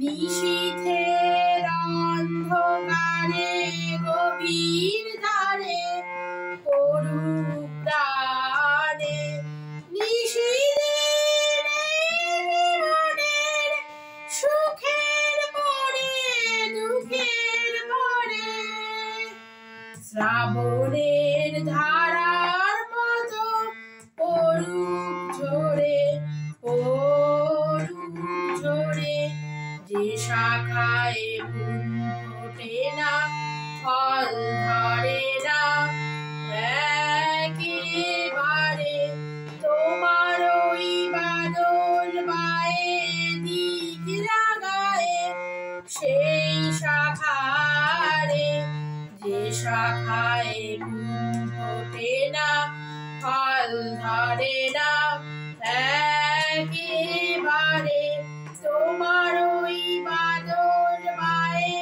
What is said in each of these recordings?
নিশীথের অন্ধকারে গভীর ধারে করুক প্রাণে নিশিদিনের সুখের পরে দুঃখের পরে শ্রাবণের ধারার মতো পড়ুক ঝরে যে শাখায় ফুল ফোটে না ফল ধরে না একেবারে তোমার ওই বাদল বায়ে দিক লাগায়ে সেই শাখারে যে শাখায় ফুল ফোটে না ফল ধরে না একেবারে তোমার ওই বাদল বায়ে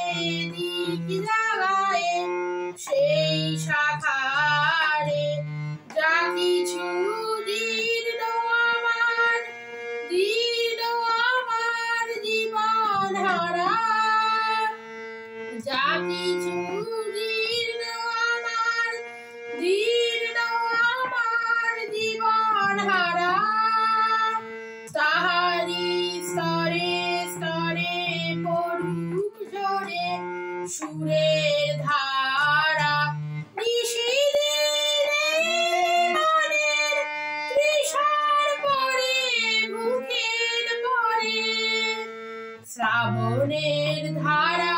দিক লাগায়ে সেই শাখারে যা কিছু দীর্ণ আমার জীবন হারা যা কিছু দীর্ণ আমার জীবন হারা তাহারি স্তরে স্তরে পড়ুক ঝরে সুরের ধারা নিশিদিনের মনের তৃষার পরে বুকের পরে শ্রাবণের ধারা